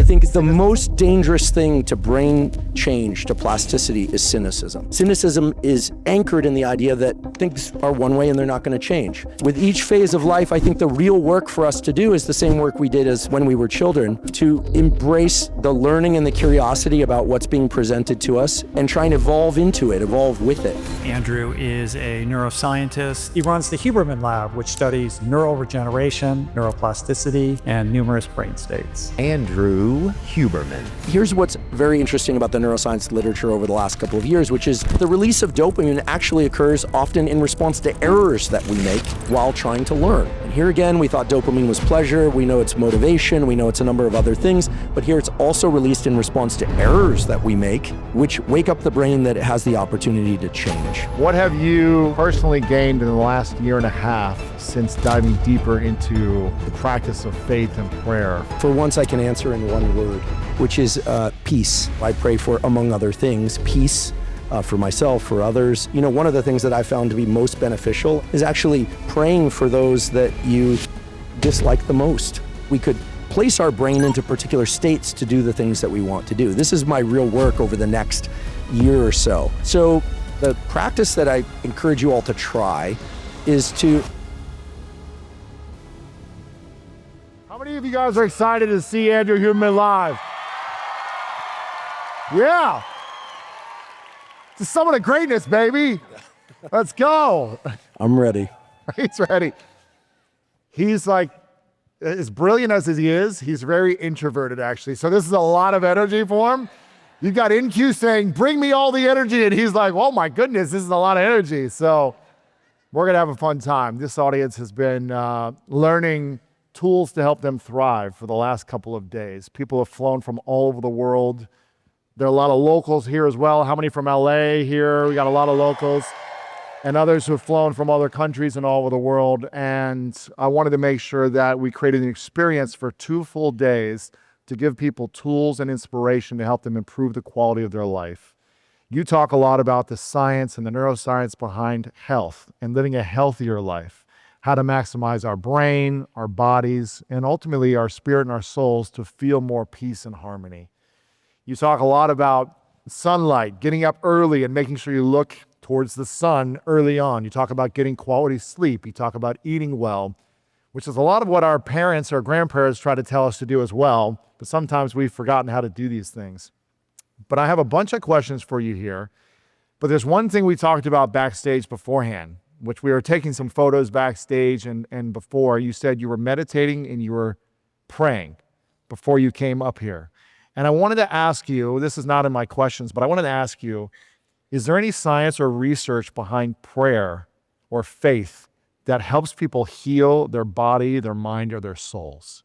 think the most dangerous thing to brain change, to plasticity, is cynicism. Cynicism is anchored in the idea that things are one way and they're not going to change. With each phase of life, I think the real work for us to do is the same work we did as when we were children, to embrace the learning and the curiosity about what's being presented to us and try and evolve into it, evolve with it. Andrew is a neuroscientist. He runs the Huberman lab, which studies neural regeneration, neuroplasticity, and numerous brain states. Andrew Huberman. Here's what's very interesting about the neuroscience literature over the last couple of years, which is the release of dopamine actually occurs often in response to errors that we make while trying to learn. And here again, we thought dopamine was pleasure, we know it's motivation, we know it's a number of other things, but here it's also released in response to errors that we make, which wake up the brain that it has the opportunity to change. What have you personally gained in the last year and a half since diving deeper into the practice of faith and prayer? For once, I can answer in one word, which is peace. I pray for, among other things, peace for myself, for others. You know, one of the things that I found to be most beneficial is actually praying for those that you dislike the most. We could place our brain into particular states to do the things that we want to do. This is my real work over the next year or so. So the practice that I encourage you all to try is to... How many of you guys are excited to see Andrew Huberman live? Yeah. To some of the greatness, baby. Let's go. I'm ready. He's ready. He's like, as brilliant as he is, he's very introverted, actually. So this is a lot of energy for him. You've got InQ saying, bring me all the energy. And he's like, oh my goodness, this is a lot of energy. So we're going to have a fun time. This audience has been learning tools to help them thrive for the last couple of days. People have flown from all over the world. There are a lot of locals here as well. How many from LA here? We got a lot of locals. And others who have flown from other countries and all over the world. And I wanted to make sure that we created an experience for 2 full days to give people tools and inspiration to help them improve the quality of their life. You talk a lot about the science and the neuroscience behind health and living a healthier life, how to maximize our brain, our bodies, and ultimately our spirit and our souls to feel more peace and harmony. You talk a lot about sunlight, getting up early and making sure you look towards the sun early on. You talk about getting quality sleep. You talk about eating well, which is a lot of what our parents or grandparents try to tell us to do as well, but sometimes we've forgotten how to do these things. But I have a bunch of questions for you here, but there's one thing we talked about backstage beforehand, which we were taking some photos backstage and before. You said you were meditating and you were praying before you came up here. And I wanted to ask you, this is not in my questions, but I wanted to ask you, is there any science or research behind prayer or faith that helps people heal their body, their mind, or their souls?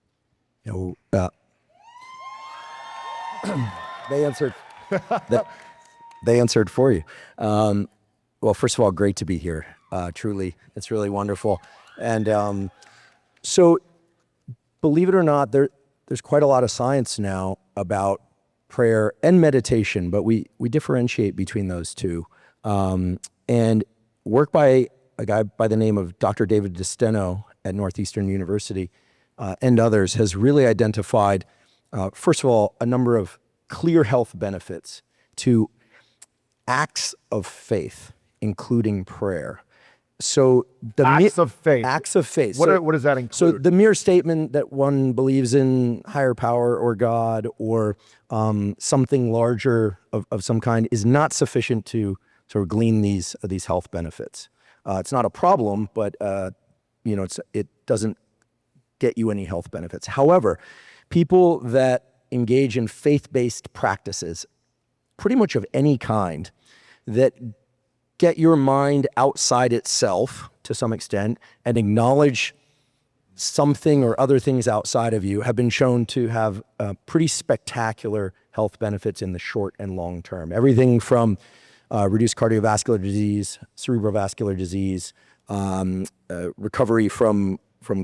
You know, they answered. They answered for you. Well, first of all, great to be here. Truly, it's really wonderful. And so, believe it or not, there's quite a lot of science now about prayer and meditation, but we differentiate between those two. And work by a guy by the name of Dr. David DeSteno at Northeastern University and others has really identified, first of all, a number of clear health benefits to acts of faith, including prayer. So the acts of faith. Acts of faith. What does that include? So the mere statement that one believes in higher power or God or something larger of some kind is not sufficient to sort of glean these health benefits. It's not a problem, but it doesn't get you any health benefits. However, people that engage in faith-based practices, pretty much of any kind, that get your mind outside itself to some extent and acknowledge something or other things outside of you have been shown to have pretty spectacular health benefits in the short and long term. Everything from reduced cardiovascular disease, cerebrovascular disease, recovery from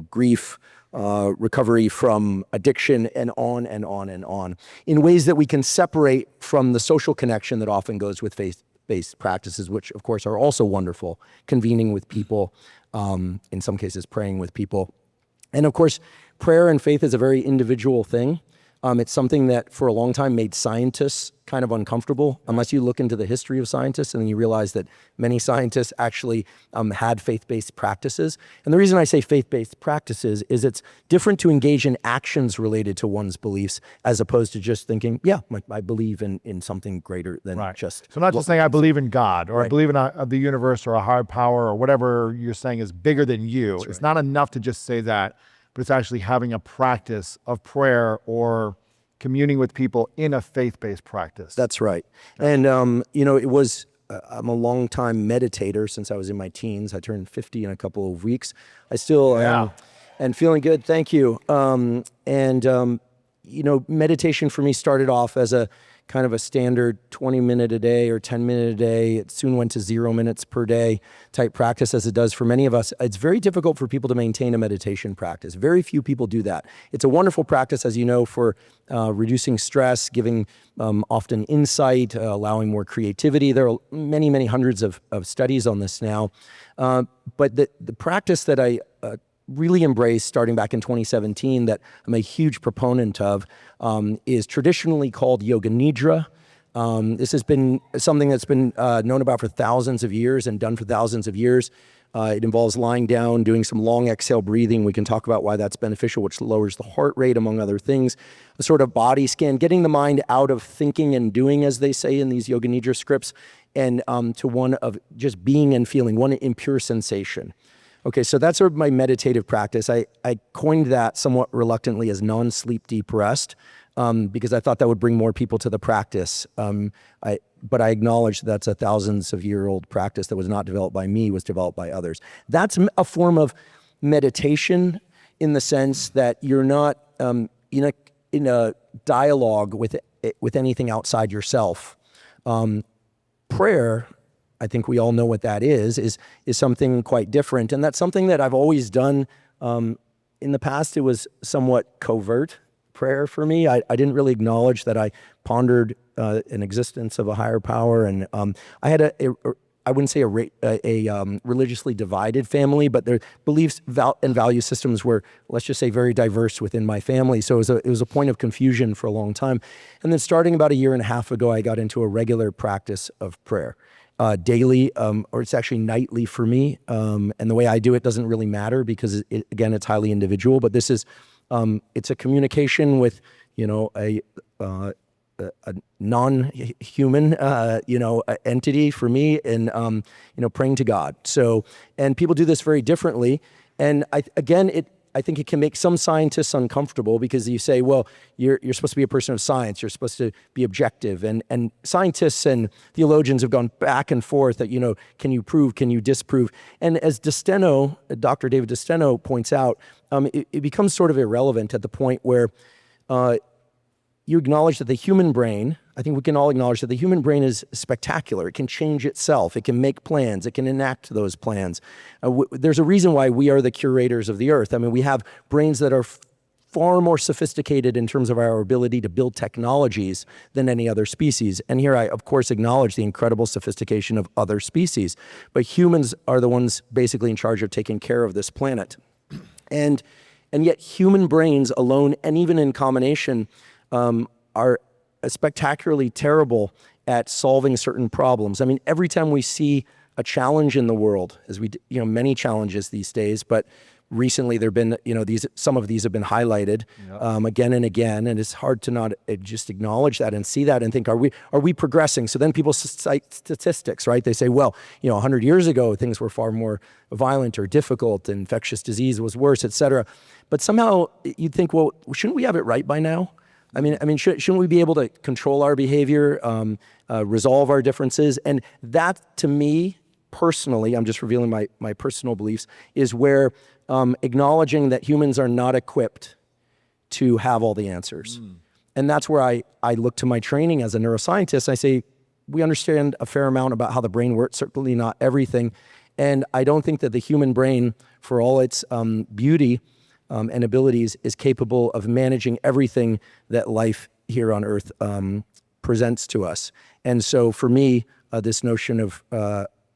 grief, recovery from addiction, and on and on and on, in ways that we can separate from the social connection that often goes with faith-based practices, which of course are also wonderful, convening with people, in some cases praying with people. And of course, prayer and faith is a very individual thing. It's something that for a long time made scientists kind of uncomfortable, unless you look into the history of scientists and then you realize that many scientists actually had faith-based practices. And the reason I say faith-based practices is it's different to engage in actions related to one's beliefs as opposed to just thinking, yeah, I believe in something greater than just... So not just saying I believe in God or I Right. believe in the universe or a higher power or whatever you're saying is bigger than you. It's not enough to just say that, but it's actually having a practice of prayer or communing with people in a faith-based practice. That's right. And, it was, I'm a long time meditator since I was in my teens. I turned 50 in a couple of weeks. I still am, and feeling good. Thank you. Meditation for me started off as a kind of a standard 20-minute a day or 10-minute a day. It soon went to 0 minutes per day type practice, as it does for many of us. It's very difficult for people to maintain a meditation practice. Very few people do that. It's a wonderful practice, as you know, for reducing stress, giving often insight, allowing more creativity. There are many, many hundreds of studies on this now. But the practice that I really embraced starting back in 2017 that I'm a huge proponent of is traditionally called Yoga Nidra. This has been something that's been known about for thousands of years and done for thousands of years. It involves lying down, doing some long exhale breathing. We can talk about why that's beneficial, which lowers the heart rate, among other things. A sort of body scan, getting the mind out of thinking and doing, as they say in these Yoga Nidra scripts, and to one of just being and feeling, one in pure sensation. Okay, so that's sort of my meditative practice. I coined that somewhat reluctantly as non-sleep deep rest because I thought that would bring more people to the practice. But I acknowledge that's a thousands of year old practice that was not developed by me, was developed by others. That's a form of meditation in the sense that you're not in a dialogue with anything outside yourself. Prayer, I think we all know what that is something quite different. And that's something that I've always done. In the past, it was somewhat covert prayer for me. I didn't really acknowledge that I pondered an existence of a higher power. And I had I wouldn't say a religiously divided family, but their beliefs and value systems were, let's just say, very diverse within my family. So it was a point of confusion for a long time. And then starting about a year and a half ago, I got into a regular practice of prayer. Daily, or it's actually nightly for me. And the way I do it doesn't really matter because, again, it's highly individual. But this is, it's a communication with, a non-human, entity for me, and praying to God. So, and people do this very differently. And I think it can make some scientists uncomfortable because you say, well, you're supposed to be a person of science. You're supposed to be objective. And scientists and theologians have gone back and forth that, can you prove, can you disprove? And as Dr. David DeSteno points out, it becomes sort of irrelevant at the point where you acknowledge that the human brain, I think we can all acknowledge that the human brain is spectacular. It can change itself. It can make plans. It can enact those plans. There's a reason why we are the curators of the earth. I mean, we have brains that are far more sophisticated in terms of our ability to build technologies than any other species. And here I, of course, acknowledge the incredible sophistication of other species. But humans are the ones basically in charge of taking care of this planet. And yet human brains alone, and even in combination, are spectacularly terrible at solving certain problems. I mean, every time we see a challenge in the world, as we, many challenges these days, but recently there've been, some of these have been highlighted again and again, and it's hard to not just acknowledge that and see that and think, are we progressing? So then people cite statistics, right? They say, well, 100 years ago things were far more violent or difficult, infectious disease was worse, et cetera. But somehow you'd think, well, shouldn't we have it right by now? I mean, shouldn't we be able to control our behavior, resolve our differences? And that, to me, personally, I'm just revealing my personal beliefs, is where acknowledging that humans are not equipped to have all the answers. And that's where I look to my training as a neuroscientist. I say, we understand a fair amount about how the brain works, certainly not everything. And I don't think that the human brain, for all its beauty, and abilities, is capable of managing everything that life here on Earth presents to us. And so for me, this notion of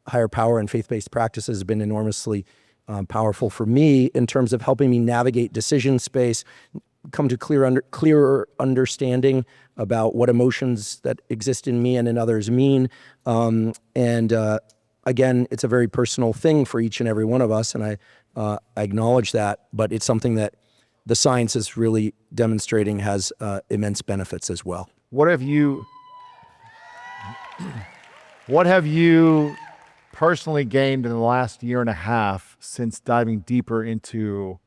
higher power and faith-based practices has been enormously powerful for me in terms of helping me navigate decision space, come to clearer understanding about what emotions that exist in me and in others mean. Again, it's a very personal thing for each and every one of us, and I acknowledge that, but it's something that the science is really demonstrating has immense benefits as well. What have you personally gained in the last year and a half since diving deeper into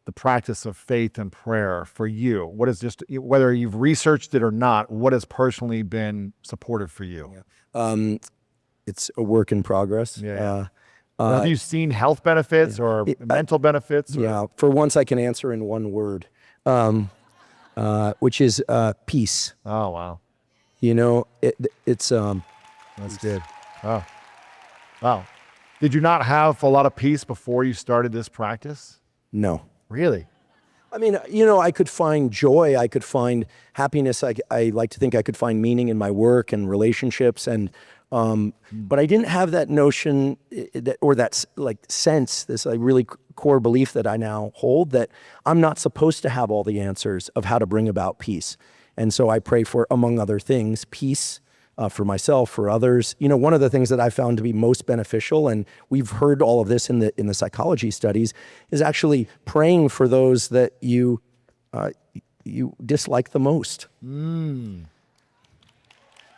the practice of faith and prayer for you? What is just, whether you've researched it or not, what has personally been supportive for you? It's a work in progress. Have you seen health benefits or mental benefits? Or? Yeah, for once I can answer in one word, which is peace. Oh, wow. You know, it's... That's good. Oh, wow. Did you not have a lot of peace before you started this practice? No. Really? I mean, you know, I could find joy, I could find happiness, I like to think I could find meaning in my work and relationships, and but I didn't have that notion that like sense, this like really core belief that I now hold, that I'm not supposed to have all the answers of how to bring about peace. And so I pray for, among other things, peace for myself, for others. You know, one of the things that I found to be most beneficial, and we've heard all of this in the psychology studies, is actually praying for those that you dislike the most.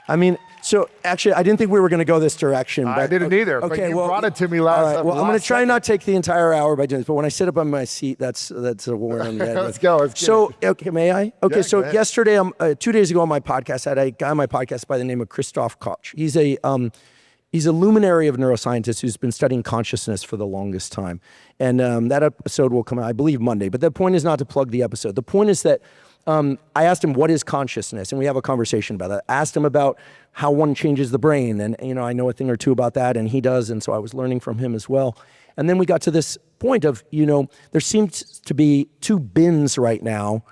I mean, so actually, I didn't think we were going to go this direction. But, I didn't either. Okay, but you well, brought it to me last. All right, well, I'm going to try second. not take the entire hour by doing this, but when I sit up on my seat, that's a warrant on the head. Let's go. Let's So, okay, may I? Okay, Yeah, so go ahead. yesterday, 2 days ago on my podcast, I had a guy on my podcast by the name of Christoph Koch. He's a luminary of neuroscientists who's been studying consciousness for the longest time. And that episode will come out, I believe, Monday. But the point is not to plug the episode. The point is that I asked him, what is consciousness? And we have a conversation about that. I asked him about how one changes the brain. And, you know, I know a thing or two about that, and he does. And so I was learning from him as well. And then we got to this point of, you know, there seems to be two bins right now,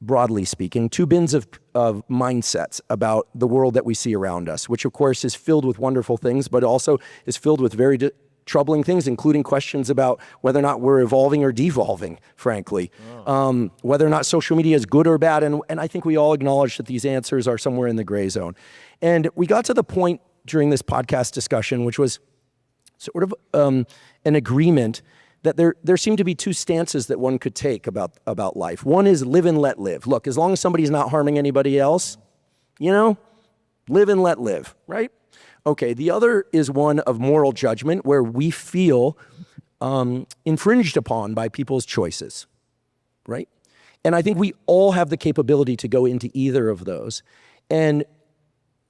broadly speaking, two bins of mindsets about the world that we see around us, which of course is filled with wonderful things, but also is filled with very troubling things, including questions about whether or not we're evolving or devolving, frankly. Whether or not social media is good or bad. And I think we all acknowledge that these answers are somewhere in the gray zone. And we got to the point during this podcast discussion, which was sort of an agreement that there seem to be two stances that one could take about life. One is live and let live. Look, as long as somebody's not harming anybody else, you know, live and let live, right? Okay, the other is one of moral judgment, where we feel infringed upon by people's choices, right? And I think we all have the capability to go into either of those. And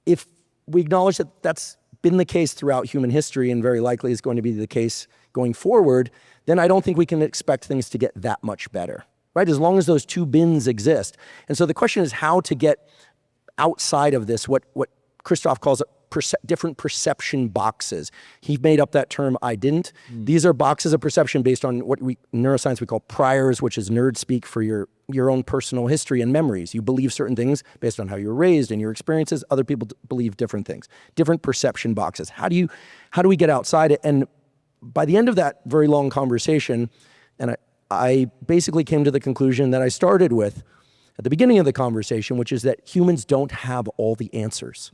if we acknowledge that that's been the case throughout human history and very likely is going to be the case going forward, then I don't think we can expect things to get that much better, right? As long as those two bins exist. And so the question is how to get outside of this, what Christoph calls different perception boxes. He made up that term, I didn't. These are boxes of perception based on what neuroscience we call priors, which is nerd speak for your own personal history and memories. You believe certain things based on how you were raised and your experiences. Other people believe different things. Different perception boxes. How do we get outside it? And by the end of that very long conversation, and I basically came to the conclusion that I started with at the beginning of the conversation, which is that humans don't have all the answers.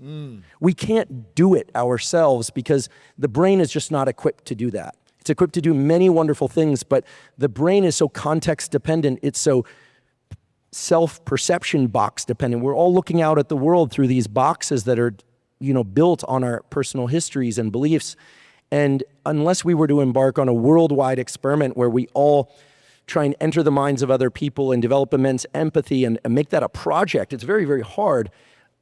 We can't do it ourselves because the brain is just not equipped to do that. It's equipped to do many wonderful things, but the brain is so context dependent. It's so self-perception box dependent. We're all looking out at the world through these boxes that are, you know, built on our personal histories and beliefs. And unless we were to embark on a worldwide experiment where we all try and enter the minds of other people and develop immense empathy and make that a project, it's very, very hard.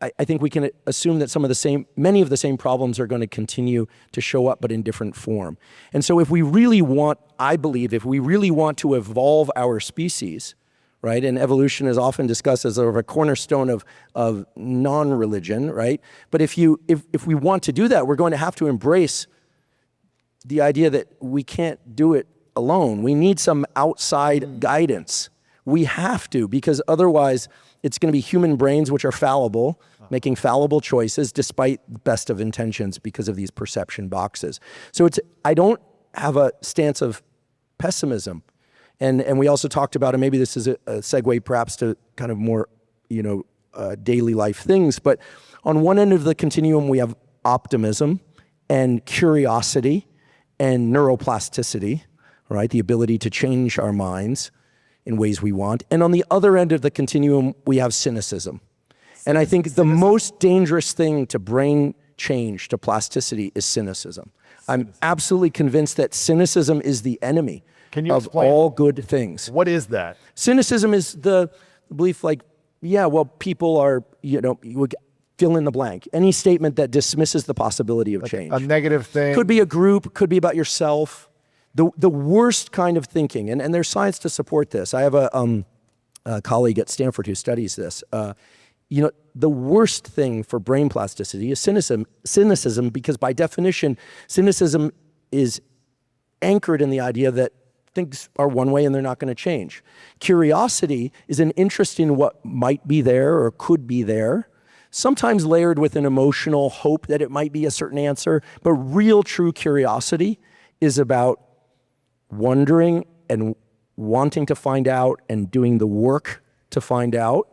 I think we can assume that many of the same problems are going to continue to show up, but in different form. And so if we really want, I believe, if we really want to evolve our species, right, and evolution is often discussed as sort of a cornerstone of non-religion, right? But if we want to do that, we're going to have to embrace the idea that we can't do it alone. We need some outside guidance. We have to, because otherwise it's going to be human brains which are fallible, making fallible choices despite the best of intentions because of these perception boxes. So I don't have a stance of pessimism. And we also talked about, and maybe this is a segue perhaps to kind of more, daily life things, but on one end of the continuum, we have optimism and curiosity and neuroplasticity, right? The ability to change our minds in ways we want. And on the other end of the continuum, we have cynicism. And I think the most dangerous thing to brain change, to plasticity, is cynicism. I'm absolutely convinced that cynicism is the enemy of all good things. What is that? Cynicism is the belief people are, you would fill in the blank. Any statement that dismisses the possibility of change. A negative thing. Could be a group, could be about yourself. The worst kind of thinking, and there's science to support this. I have a colleague at Stanford who studies this. The worst thing for brain plasticity is cynicism, because by definition, cynicism is anchored in the idea that things are one way and they're not going to change. Curiosity is an interest in what might be there or could be there, sometimes layered with an emotional hope that it might be a certain answer, but real true curiosity is about wondering and wanting to find out and doing the work to find out,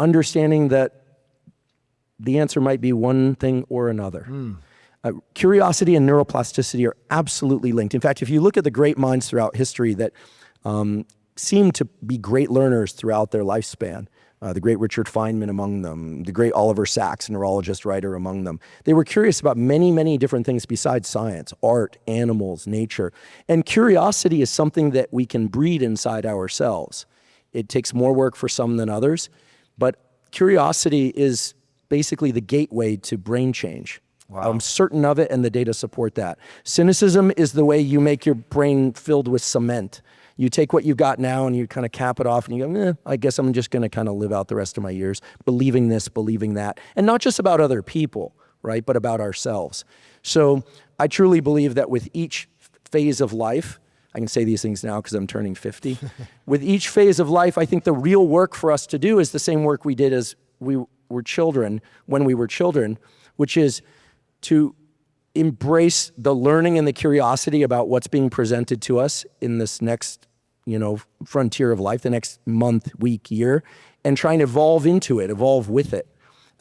understanding that the answer might be one thing or another. Curiosity and neuroplasticity are absolutely linked. In fact, if you look at the great minds throughout history that seem to be great learners throughout their lifespan, the great Richard Feynman among them, the great Oliver Sacks, neurologist, writer among them. They were curious about many, many different things besides science, art, animals, nature. And curiosity is something that we can breed inside ourselves. It takes more work for some than others, but curiosity is basically the gateway to brain change. Wow. I'm certain of it, and the data support that. Cynicism is the way you make your brain filled with cement. You take what you've got now and you kind of cap it off and you go, I guess I'm just going to kind of live out the rest of my years believing this, believing that. And not just about other people, right, but about ourselves. So I truly believe that with each phase of life, I can say these things now because I'm turning 50. With each phase of life, I think the real work for us to do is the same work we did as we were children, when we were children, which is to embrace the learning and the curiosity about what's being presented to us in this next, frontier of life, the next month, week, year, and try and evolve into it, evolve with it,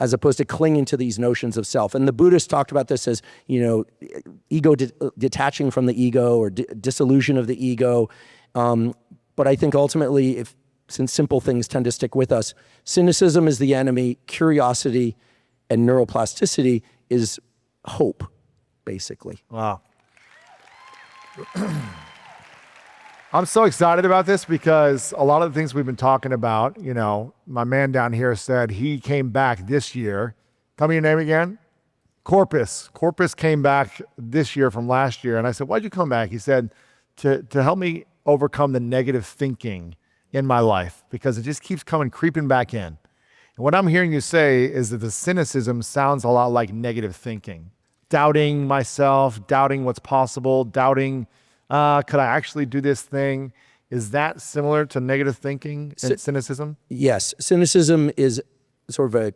as opposed to clinging to these notions of self. And the Buddhists talked about this as, ego detaching from the ego, or dissolution of the ego. But I think ultimately, since simple things tend to stick with us, cynicism is the enemy, curiosity and neuroplasticity is hope, basically. Wow. I'm so excited about this because a lot of the things we've been talking about, my man down here said he came back this year. Tell me your name again. Corpus. Corpus came back this year from last year. And I said, why'd you come back? He said, to help me overcome the negative thinking in my life, because it just keeps creeping back in. And what I'm hearing you say is that the cynicism sounds a lot like negative thinking. Doubting myself, doubting what's possible, doubting, could I actually do this thing? Is that similar to negative thinking and cynicism? Yes. Cynicism is sort of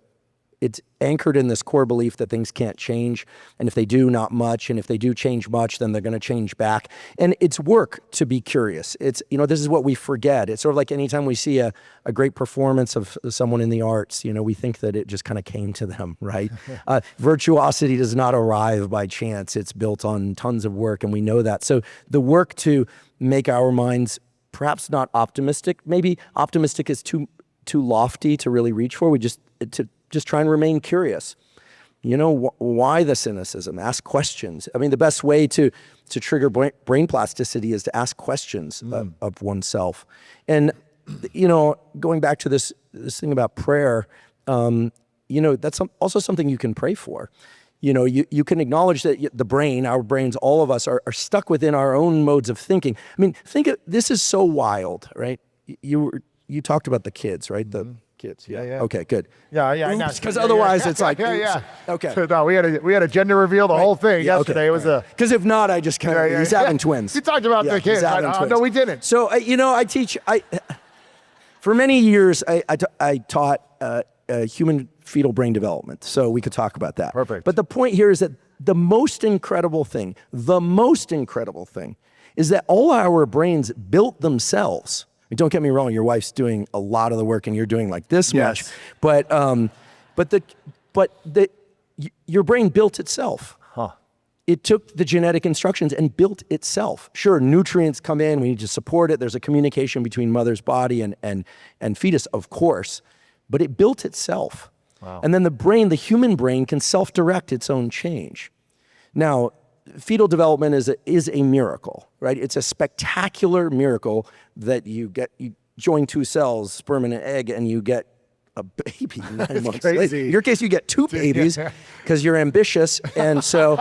it's anchored in this core belief that things can't change. And if they do, not much. And if they do change much, then they're going to change back. And it's work to be curious. It's, this is what we forget. It's sort of like anytime we see a great performance of someone in the arts, we think that it just kind of came to them, right? Virtuosity does not arrive by chance. It's built on tons of work, and we know that. So the work to make our minds perhaps not optimistic, maybe optimistic is too lofty to really reach for. We just try and remain curious. Why the cynicism? Ask questions. I mean, the best way to trigger brain plasticity is to ask questions of oneself. And, going back to this thing about prayer, that's also something you can pray for. You can acknowledge that the brain, our brains, all of us are stuck within our own modes of thinking. I mean, this is so wild, right? You talked about the kids, right? The kids. Yeah. Okay, good. Yeah. Because otherwise it's like, yeah. Okay. So, no, we had a gender reveal, the whole thing yesterday. Okay. It was because if not, I just kind of, he's having twins. You talked about the kids. No, we didn't. So, I teach, for many years, I taught human fetal brain development. So we could talk about that. Perfect. But the point here is that the most incredible thing is that all our brains built themselves. I mean, don't get me wrong, your wife's doing a lot of the work and you're doing like this much, but your brain built itself. It took the genetic instructions and built itself. Sure, nutrients come in, we need to support it. There's a communication between mother's body and fetus, of course, but it built itself. Wow. And then the brain, the human brain, can self-direct its own change. Now, fetal development is a miracle, right? It's a spectacular miracle that you join two cells, sperm and an egg, and you get a baby 9 months later. In your case, you get two babies because you're ambitious, and so,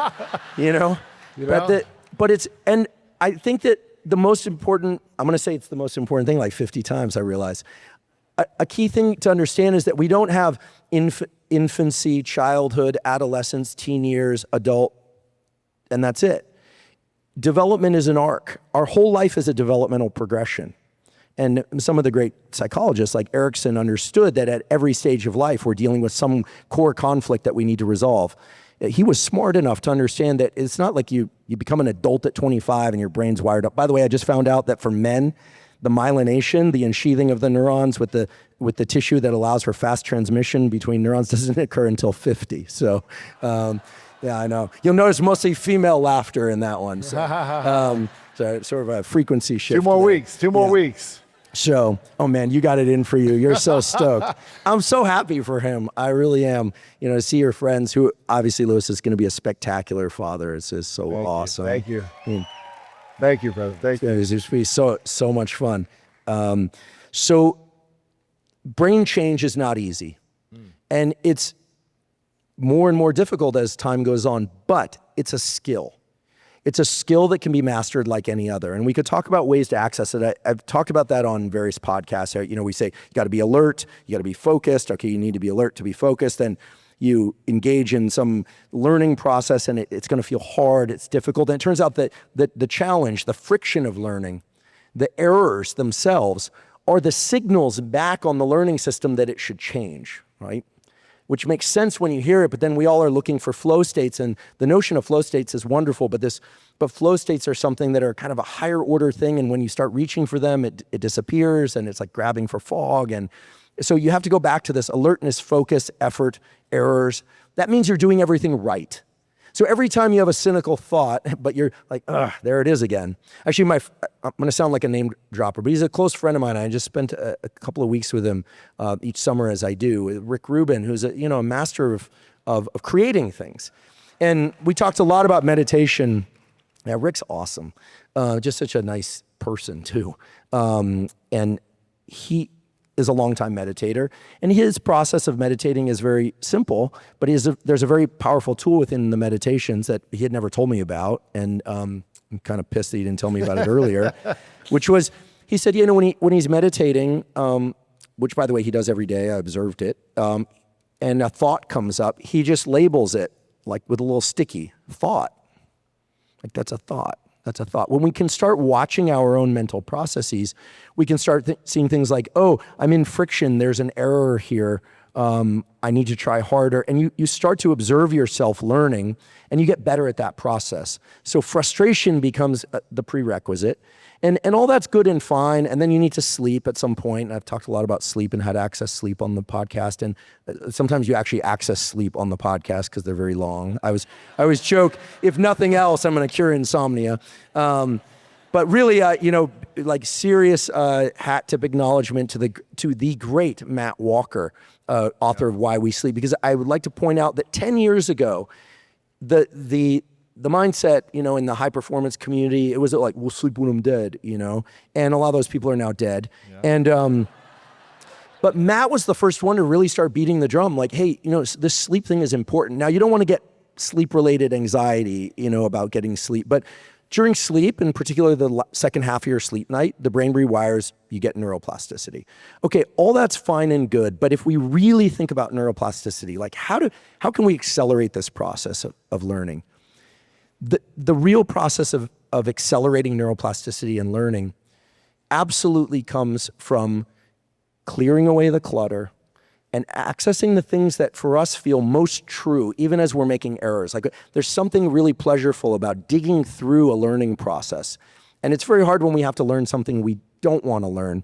but it's, and I think that the most important, I'm going to say it's the most important thing like 50 times, I realize. A key thing to understand is that we don't have infancy, childhood, adolescence, teen years, adult, and that's it. Development is an arc. Our whole life is a developmental progression. And some of the great psychologists like Erickson understood that at every stage of life, we're dealing with some core conflict that we need to resolve. He was smart enough to understand that it's not like you become an adult at 25 and your brain's wired up. By the way, I just found out that for men, the myelination, the unsheathing of the neurons with the tissue that allows for fast transmission between neurons doesn't occur until 50. So, yeah, I know. You'll notice mostly female laughter in that one. So, so sort of a frequency shift. Two more weeks. So, oh man, you got it in for you. You're so stoked. I'm so happy for him. I really am. To see your friends who, obviously Lewis is going to be a spectacular father. It's just so awesome. Thank you. Thank you, brother. Thank you. It's going to be so much fun. So brain change is not easy. And it's more and more difficult as time goes on, but it's a skill. It's a skill that can be mastered like any other. And we could talk about ways to access it. I've talked about that on various podcasts. We say, you got to be alert, you got to be focused. Okay, you need to be alert to be focused. Then you engage in some learning process and it's going to feel hard, it's difficult. And it turns out that the challenge, the friction of learning, the errors themselves are the signals back on the learning system that it should change, right? Which makes sense when you hear it, but then we all are looking for flow states, and the notion of flow states is wonderful, but flow states are something that are kind of a higher order thing, and when you start reaching for them, it disappears, and it's like grabbing for fog, and so you have to go back to this alertness, focus, effort, errors. That means you're doing everything right. So every time you have a cynical thought, but you're like, there it is again. Actually, I'm going to sound like a name dropper, but he's a close friend of mine. I just spent a couple of weeks with him each summer, as I do. Rick Rubin, who's a master of creating things. And we talked a lot about meditation. Yeah, Rick's awesome. Just such a nice person, too. And he is a longtime meditator, and his process of meditating is very simple, but there's a very powerful tool within the meditations that he had never told me about, and I'm kind of pissed that he didn't tell me about it earlier, which was, he said, when he's meditating, which by the way he does every day, I observed it, and a thought comes up, he just labels it like with a little sticky, thought. Like that's a thought. That's a thought. When we can start watching our own mental processes, we can start seeing things like, oh, I'm in friction. There's an error here. I need to try harder. And you start to observe yourself learning, and you get better at that process. So frustration becomes the prerequisite. And all that's good and fine. And then you need to sleep at some point. And I've talked a lot about sleep and how to access sleep on the podcast. And sometimes you actually access sleep on the podcast because they're very long. I always joke, if nothing else, I'm going to cure insomnia. But really, like serious hat tip acknowledgement to the great Matt Walker, author of Why We Sleep, because I would like to point out that 10 years ago, the mindset, in the high performance community, it was like, we'll sleep when I'm dead, and a lot of those people are now dead. Yeah. And, but Matt was the first one to really start beating the drum. Like, hey, this sleep thing is important. Now you don't want to get sleep related anxiety, about getting sleep, but during sleep, in particular the second half of your sleep night, the brain rewires, you get neuroplasticity. Okay, all that's fine and good, but if we really think about neuroplasticity, like how can we accelerate this process of learning? The real process of accelerating neuroplasticity and learning absolutely comes from clearing away the clutter and accessing the things that for us feel most true, even as we're making errors. Like there's something really pleasurable about digging through a learning process And it's very hard when we have to learn something we don't want to learn.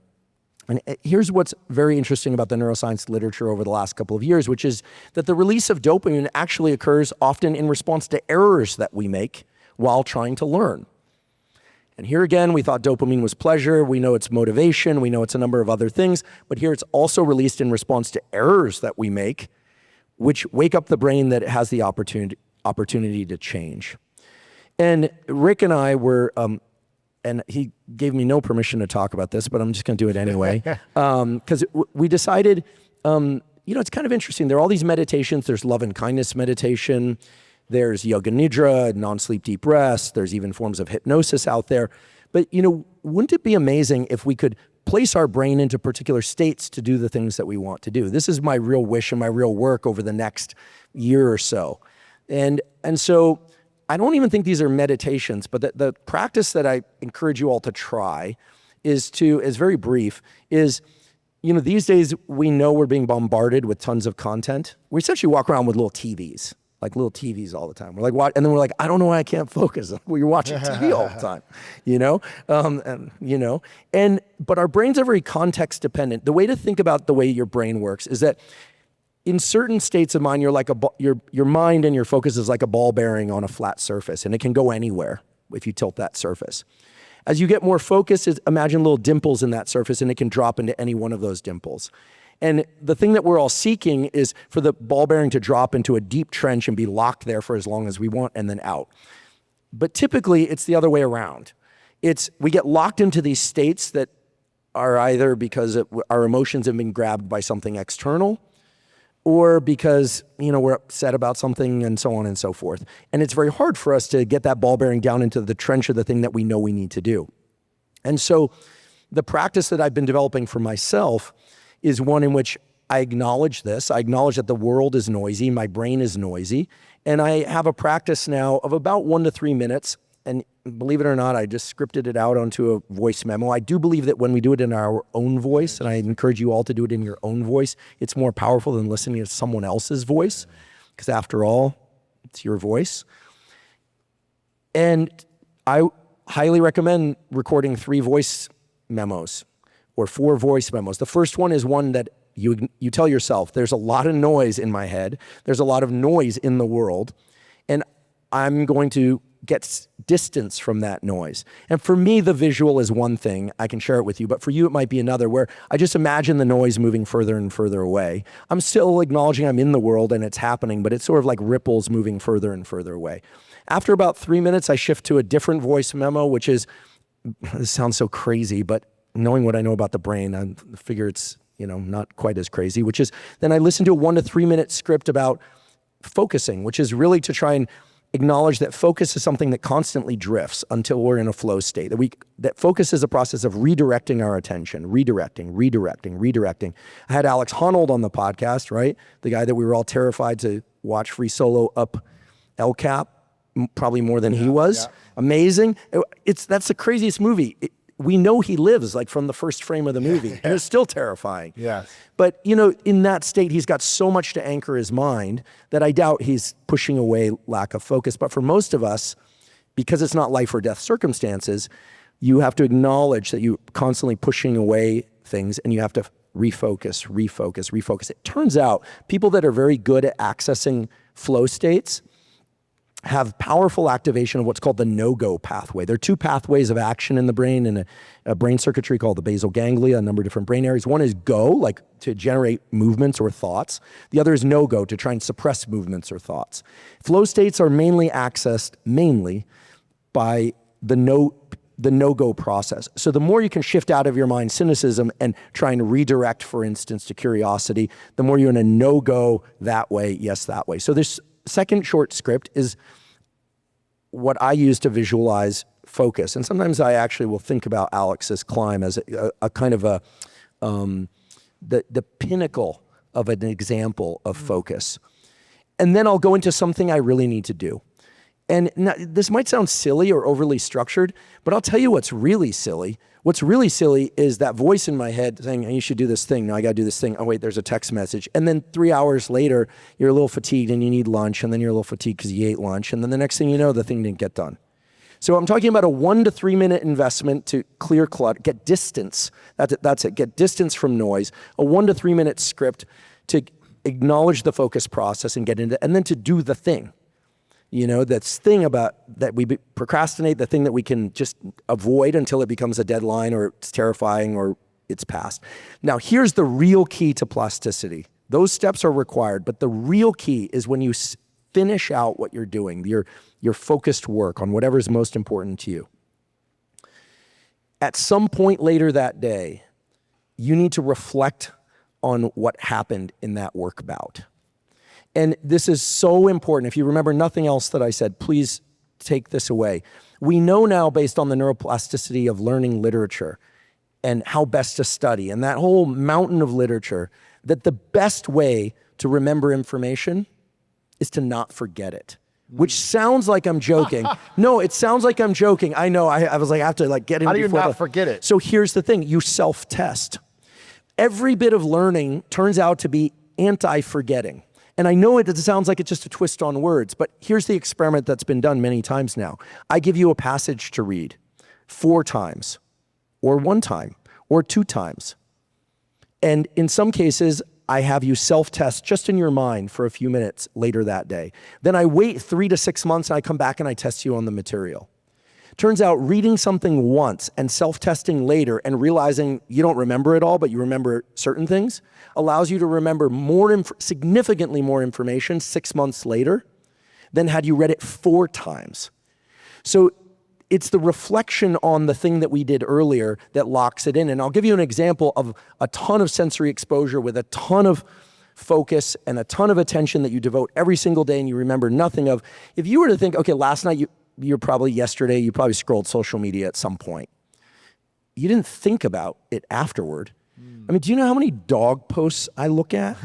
And here's what's very interesting about the neuroscience literature over the last couple of years, which is that the release of dopamine actually occurs often in response to errors that we make while trying to learn. And here again, we thought dopamine was pleasure. We know it's motivation. We know it's a number of other things. But here it's also released in response to errors that we make, which wake up the brain that it has the opportunity to change. And Rick and I were, and he gave me no permission to talk about this, but I'm just going to do it anyway. Because we decided, it's kind of interesting. There are all these meditations. There's love and kindness meditation. There's yoga nidra, non-sleep deep rest. There's even forms of hypnosis out there. But, wouldn't it be amazing if we could place our brain into particular states to do the things that we want to do? This is my real wish and my real work over the next year or so. And so I don't even think these are meditations, but the practice that I encourage you all to try is very brief, is, these days we know we're being bombarded with tons of content. We essentially walk around with little TVs all the time. We're like, what? And then we're like, I don't know why I can't focus. Well, you're watching TV all the time, but our brains are very context dependent. The way to think about the way your brain works is that in certain states of mind, you're like your mind and your focus is like a ball bearing on a flat surface, and it can go anywhere if you tilt that surface. As you get more focused, imagine little dimples in that surface, and it can drop into any one of those dimples. And the thing that we're all seeking is for the ball bearing to drop into a deep trench and be locked there for as long as we want and then out. But typically, it's the other way around. We get locked into these states that are either because our emotions have been grabbed by something external, or because, we're upset about something, and so on and so forth. And it's very hard for us to get that ball bearing down into the trench of the thing that we know we need to do. And so the practice that I've been developing for myself is one in which I acknowledge this. I acknowledge that the world is noisy, my brain is noisy, and I have a practice now of about 1 to 3 minutes. And believe it or not, I just scripted it out onto a voice memo. I do believe that when we do it in our own voice, and I encourage you all to do it in your own voice, it's more powerful than listening to someone else's voice, because after all, it's your voice. And I highly recommend recording 3 voice memos or 4 voice memos. The first one is one that you tell yourself, there's a lot of noise in my head. There's a lot of noise in the world. And I'm going to get distance from that noise. And for me, the visual is one thing. I can share it with you. But for you, it might be another, where I just imagine the noise moving further and further away. I'm still acknowledging I'm in the world and it's happening, but it's sort of like ripples moving further and further away. After about 3 minutes, I shift to a different voice memo, which is, this sounds so crazy, but knowing what I know about the brain, I figure it's, not quite as crazy, which is then I listen to a 1 to 3 minute script about focusing, which is really to try and acknowledge that focus is something that constantly drifts until we're in a flow state. That focus is a process of redirecting our attention, redirecting. I had Alex Honnold on the podcast, right? The guy that we were all terrified to watch free solo up El Cap, probably more than he was. Yeah. Amazing. That's the craziest movie. We know he lives like from the first frame of the movie, and it's still terrifying. Yes. But in that state, he's got so much to anchor his mind that I doubt he's pushing away lack of focus. But for most of us, because it's not life or death circumstances, you have to acknowledge that you're constantly pushing away things, and you have to refocus. It turns out people that are very good at accessing flow states have powerful activation of what's called the no-go pathway. There are 2 pathways of action in the brain and a brain circuitry called the basal ganglia, a number of different brain areas. One is go, like to generate movements or thoughts. The other is no-go, to try and suppress movements or thoughts. Flow states are mainly accessed by the no-go process. So the more you can shift out of your mind cynicism and try and redirect, for instance, to curiosity, the more you're in a no-go that way, yes, that way. So this second short script is what I use to visualize focus. And sometimes I actually will think about Alex's climb as a kind of the pinnacle of an example of focus. And then I'll go into something I really need to do. And now, this might sound silly or overly structured, but I'll tell you what's really silly. What's really silly is that voice in my head saying, hey, you should do this thing. No, I got to do this thing. Oh, wait, there's a text message. And then 3 hours later, you're a little fatigued and you need lunch. And then you're a little fatigued because you ate lunch. And then the next thing you know, the thing didn't get done. So I'm talking about a 1 to 3 minute investment to clear clutter, get distance. That's it. Get distance from noise. A 1 to 3 minute script to acknowledge the focus process and get into, and then to do the thing. That thing about that we procrastinate, the thing that we can just avoid until it becomes a deadline or it's terrifying or it's past. Now, here's the real key to plasticity. Those steps are required, but the real key is when you finish out what you're doing, your focused work on whatever is most important to you. At some point later that day, you need to reflect on what happened in that work bout. And this is so important. If you remember nothing else that I said, please take this away. We know now, based on the neuroplasticity of learning literature and how best to study and that whole mountain of literature, that the best way to remember information is to not forget it. Which sounds like I'm joking. No, it sounds like I'm joking. I know. I was like, I have to get in. How do you not forget it? So here's the thing: you self-test. Every bit of learning turns out to be anti-forgetting. And I know it sounds like it's just a twist on words, but here's the experiment that's been done many times now. I give you a passage to read 4 times, or 1 time, or 2 times. And in some cases, I have you self-test just in your mind for a few minutes later that day. Then I wait 3 to 6 months and I come back and I test you on the material. Turns out reading something once and self-testing later and realizing you don't remember it all, but you remember certain things, allows you to remember significantly more information 6 months later than had you read it 4 times. So it's the reflection on the thing that we did earlier that locks it in. And I'll give you an example of a ton of sensory exposure with a ton of focus and a ton of attention that you devote every single day and you remember nothing of. If you were to think, okay, last night you probably scrolled social media at some point. You didn't think about it afterward. I mean, do you know how many dog posts I look at?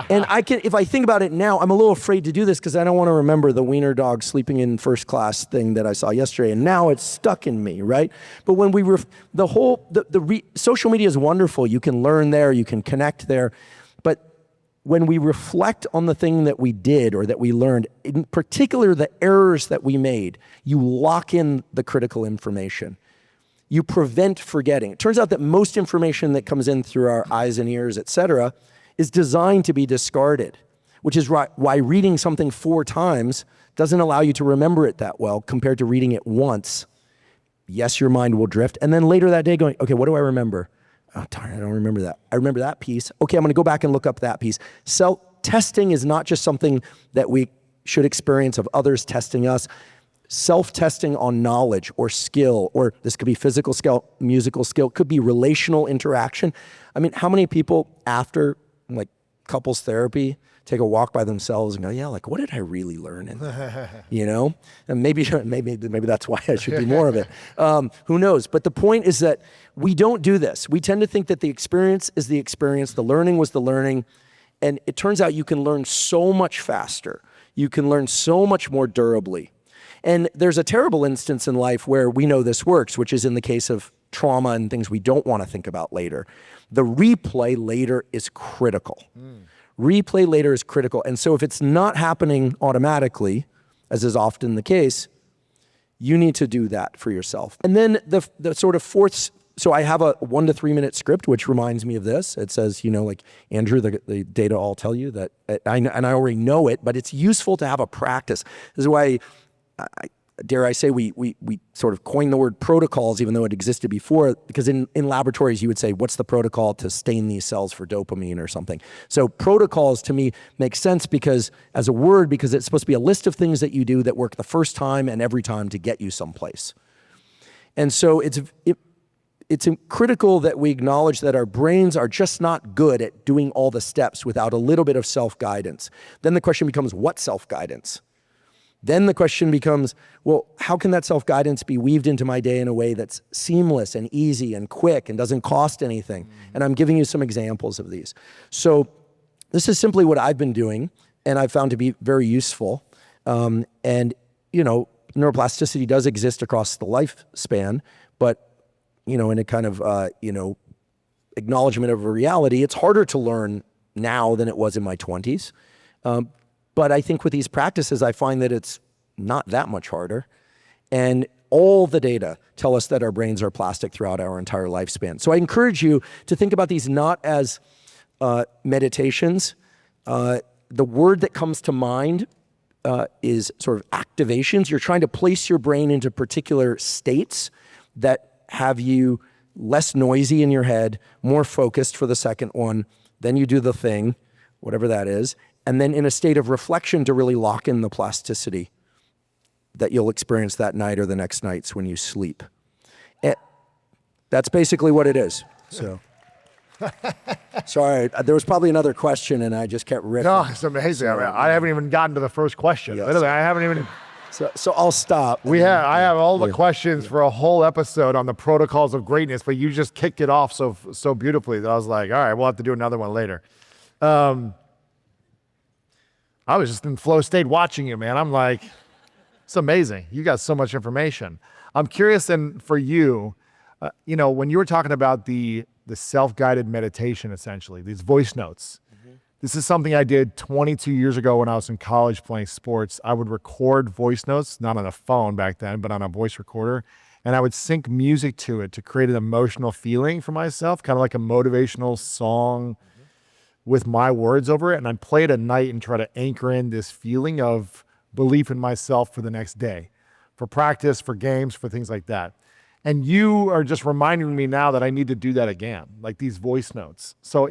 And if I think about it now, I'm a little afraid to do this because I don't want to remember the wiener dog sleeping in first class thing that I saw yesterday. And now it's stuck in me, right? But when social media is wonderful. You can learn there, you can connect there. But when we reflect on the thing that we did or that we learned, in particular the errors that we made, you lock in the critical information. You prevent forgetting. It turns out that most information that comes in through our eyes and ears, et cetera, is designed to be discarded, which is why reading something 4 times doesn't allow you to remember it that well compared to reading it once. Yes, your mind will drift. And then later that day going, okay, what do I remember? Oh, darn, I don't remember that. I remember that piece. Okay, I'm gonna go back and look up that piece. Self-testing is not just something that we should experience of others testing us. Self-testing on knowledge or skill, or this could be physical skill, musical skill, could be relational interaction. I mean, how many people after couples therapy take a walk by themselves and go, yeah, what did I really learn in there? And maybe that's why I should do more of it. Who knows? But the point is that we don't do this. We tend to think that the experience is the experience, the learning was the learning, and it turns out you can learn so much faster. You can learn so much more durably. And there's a terrible instance in life where we know this works, which is in the case of trauma and things we don't want to think about later. The replay later is critical. Replay later is critical. And so if it's not happening automatically, as is often the case, you need to do that for yourself. And then the sort of fourth, so I have a 1 to 3 minute script, which reminds me of this. It says, Andrew, the data all tell you that, and I already know it, but it's useful to have a practice. This is why dare I say, we sort of coined the word protocols, even though it existed before, because in laboratories you would say, what's the protocol to stain these cells for dopamine or something? So protocols to me make sense because as a word, because it's supposed to be a list of things that you do that work the first time and every time to get you someplace. And so it's critical that we acknowledge that our brains are just not good at doing all the steps without a little bit of self-guidance. Then the question becomes, what self-guidance? Then the question becomes, well, how can that self-guidance be weaved into my day in a way that's seamless and easy and quick and doesn't cost anything? And I'm giving you some examples of these. So this is simply what I've been doing and I've found to be very useful. And, neuroplasticity does exist across the lifespan, but, in a kind of, acknowledgement of a reality, it's harder to learn now than it was in my 20s. But I think with these practices, I find that it's not that much harder. And all the data tell us that our brains are plastic throughout our entire lifespan. So I encourage you to think about these not as meditations. The word that comes to mind is sort of activations. You're trying to place your brain into particular states that have you less noisy in your head, more focused for the second one. Then you do the thing, whatever that is, and then in a state of reflection to really lock in the plasticity that you'll experience that night or the next nights when you sleep. That's basically what it is. So, sorry, there was probably another question and I just kept riffing. No, it's amazing. I haven't even gotten to the first question. Yes. Literally, I haven't even. So I'll stop. I have all the questions for a whole episode on the protocols of greatness, but you just kicked it off so beautifully that I was like, all right, we'll have to do another one later. I was just in flow state watching you, man. I'm like, it's amazing. You got so much information. I'm curious, and for you, when you were talking about the self-guided meditation, essentially, these voice notes. This is something I did 22 years ago when I was in college playing sports. I would record voice notes, not on a phone back then, but on a voice recorder. And I would sync music to it to create an emotional feeling for myself, kind of like a motivational song with my words over it. And I'd play it at night and try to anchor in this feeling of belief in myself for the next day, for practice, for games, for things like that. And you are just reminding me now that I need to do that again, like these voice notes. So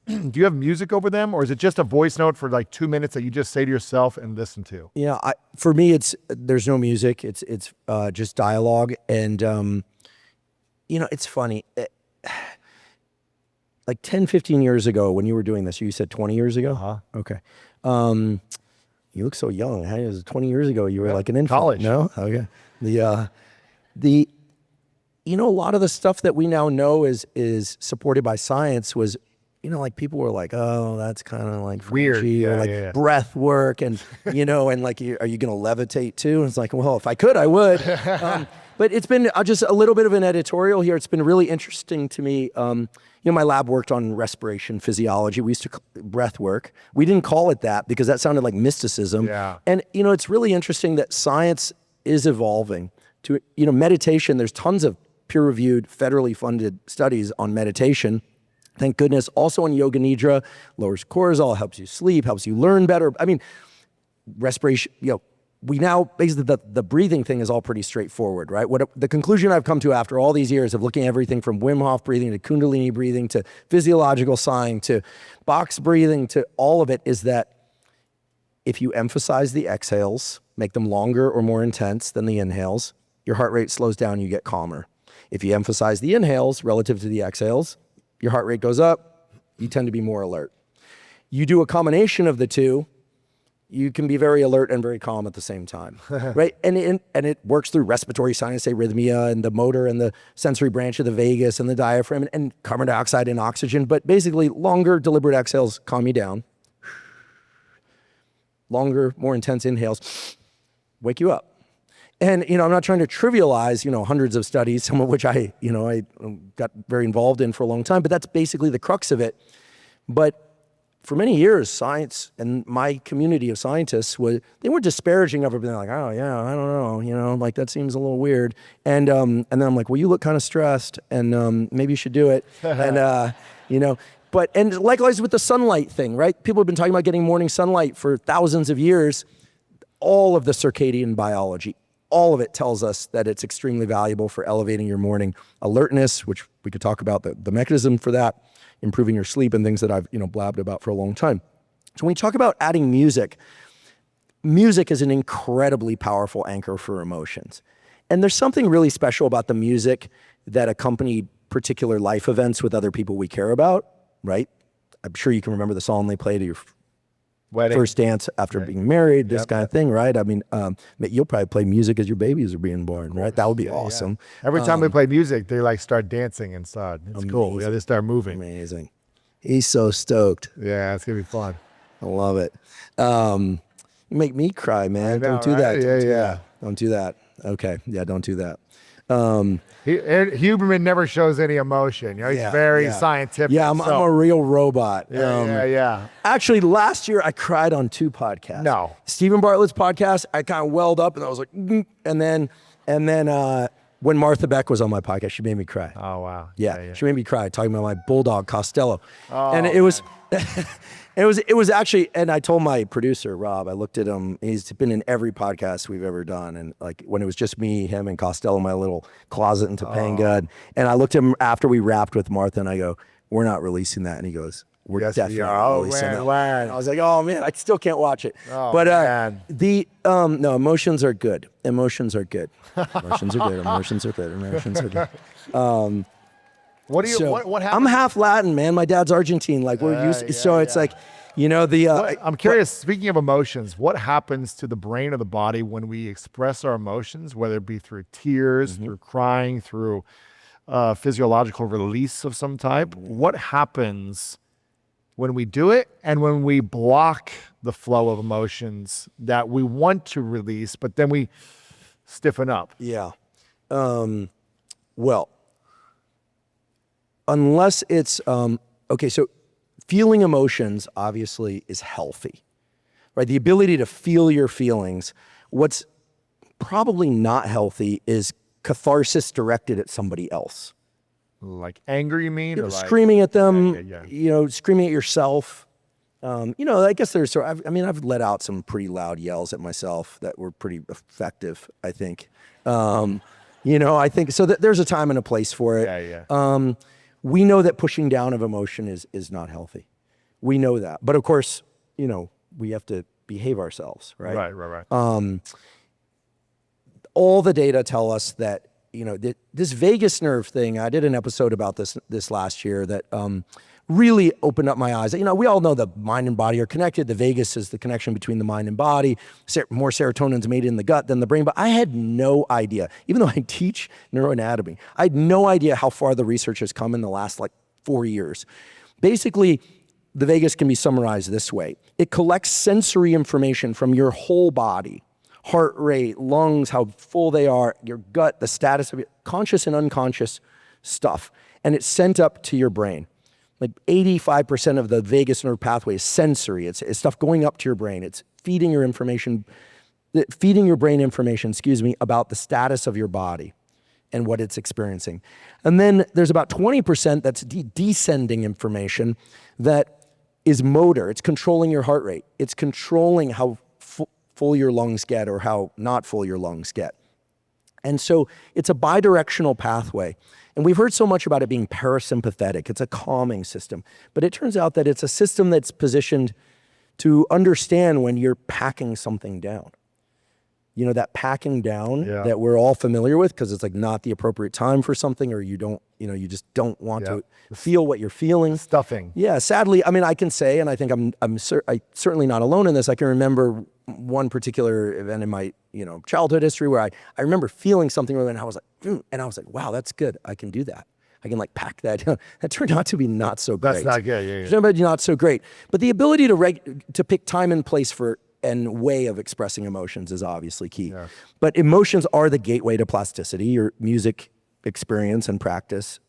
do you have music over them, or is it just a voice note for like 2 minutes that you just say to yourself and listen to? Yeah, for me, there's no music. It's just dialogue. And, it's funny. Like 10, 15 years ago when you were doing this, you said 20 years ago? Uh-huh. Okay. You look so young. How was 20 years ago? You were like an infant. College. No? Okay. A lot of the stuff that we now know is supported by science was, like people were like, oh, that's kind of like weird, or breath work, and and like, are you going to levitate too? And it's like, well, if I could, I would. But it's been just a little bit of an editorial here. It's been really interesting to me. My lab worked on respiration physiology. We used to breath work. We didn't call it that because that sounded like mysticism. Yeah. And it's really interesting that science is evolving to meditation. There's tons of peer-reviewed, federally funded studies on meditation. Thank goodness. Also on yoga nidra, lowers cortisol, helps you sleep, helps you learn better. I mean, respiration, we now, basically the breathing thing is all pretty straightforward, right? The conclusion I've come to after all these years of looking at everything from Wim Hof breathing to Kundalini breathing to physiological sighing to box breathing to all of it is that if you emphasize the exhales, make them longer or more intense than the inhales, your heart rate slows down, you get calmer. If you emphasize the inhales relative to the exhales, your heart rate goes up, you tend to be more alert. You do a combination of the two, you can be very alert and very calm at the same time, right? And it works through respiratory sinus arrhythmia and the motor and the sensory branch of the vagus and the diaphragm and carbon dioxide and oxygen. But basically, longer deliberate exhales calm you down. Longer, more intense inhales wake you up. And, I'm not trying to trivialize, hundreds of studies, some of which I got very involved in for a long time, but that's basically the crux of it. But for many years, science and my community of scientists, they were disparaging of it, but they're like, oh yeah, I don't know, like that seems a little weird. And then I'm like, well, you look kind of stressed and maybe you should do it. And, and likewise with the sunlight thing, right? People have been talking about getting morning sunlight for thousands of years. All of the circadian biology, all of it tells us that it's extremely valuable for elevating your morning alertness, which we could talk about the mechanism for that, improving your sleep and things that I've blabbed about for a long time. So when you talk about adding music is an incredibly powerful anchor for emotions. And there's something really special about the music that accompanied particular life events with other people we care about, right? I'm sure you can remember the song they played at your Wedding. First dance after being married, this kind of thing, right? I mean, you'll probably play music as your babies are being born, right? That would be awesome. Yeah. Every time we play music, they like start dancing inside. It's cool. Yeah, they start moving. Amazing. He's so stoked. Yeah, it's gonna be fun. I love it. You make me cry, man. I know, Don't do right? that. Don't do that. Okay. Yeah, don't do that. Huberman never shows any emotion. He's very scientific. Yeah, I'm a real robot. Yeah. Actually, last year I cried on 2 podcasts. No. Stephen Bartlett's podcast, I kind of welled up and I was like, and then And then when Martha Beck was on my podcast, she made me cry. Oh, wow. Yeah, she made me cry talking about my bulldog Costello. Oh, and it was it was actually, and I told my producer Rob, I looked at him, he's been in every podcast we've ever done, and like when it was just me, him, and Costello in my little closet in Topanga, and I looked at him after we wrapped with Martha, and I go, we're not releasing that, and he goes, we're Yes, we definitely are. releasing that. Man. And I was like, oh man, I still can't watch it. Oh, but man. no, emotions are good. Emotions are good. Emotions are good. Emotions are good. Emotions are good. What do you? So, what I'm happened? half Latin, man. My dad's Argentine. Like we're used. So it's like, you know, I'm curious. Speaking of emotions, what happens to the brain or the body when we express our emotions, whether it be through tears, through crying, through physiological release of some type? What happens when we do it, and when we block the flow of emotions that we want to release, but then we stiffen up? Yeah. Well, unless it's okay. So feeling emotions obviously is healthy, right? The ability to feel your feelings. What's probably not healthy is catharsis directed at somebody else. Like anger, you mean? Or like Screaming at them, Yeah. you know, screaming at yourself. You know, I guess there's, I've let out some pretty loud yells at myself that were pretty effective, I think. You know, I think, so that there's a time and a place for it. We know that pushing down of emotion is not healthy. We know that. But of course, you know, we have to behave ourselves, right? Right. All the data tell us that, you know, this vagus nerve thing, I did an episode about this last year that really opened up my eyes. You know, we all know the mind and body are connected. The vagus is the connection between the mind and body. More serotonin is made in the gut than the brain. But I had no idea, even though I teach neuroanatomy, I had no idea how far the research has come in the last like 4 years. Basically, the vagus can be summarized this way. It collects sensory information from your whole body. Heart rate, lungs, how full they are, your gut, the status of it, conscious and unconscious stuff. And it's sent up to your brain. Like 85% of the vagus nerve pathway is sensory. It's stuff going up to your brain. It's feeding your brain information, about the status of your body and what it's experiencing. And then there's about 20% that's descending information that is motor. It's controlling your heart rate. It's controlling how full your lungs get or how not full your lungs get. And so it's a bidirectional pathway. And we've heard so much about it being parasympathetic. It's a calming system. But it turns out that it's a system that's positioned to understand when you're packing something down. You know, that packing down that we're all familiar with because it's like not the appropriate time for something, or you don't, you know, you just don't want to feel what you're feeling. Stuffing. Yeah, sadly, I mean, I can say, and I think I'm certainly not alone in this. I can remember one particular event in my, you know, childhood history where I remember feeling something and I was like, wow, that's good. I can do that. I can like pack that down. That turned out to be not so great. That's not good. Yeah. It turned out to be not so great. But the ability to pick time and place for and way of expressing emotions is obviously key. Yeah. But emotions are the gateway to plasticity. Your music experience and practice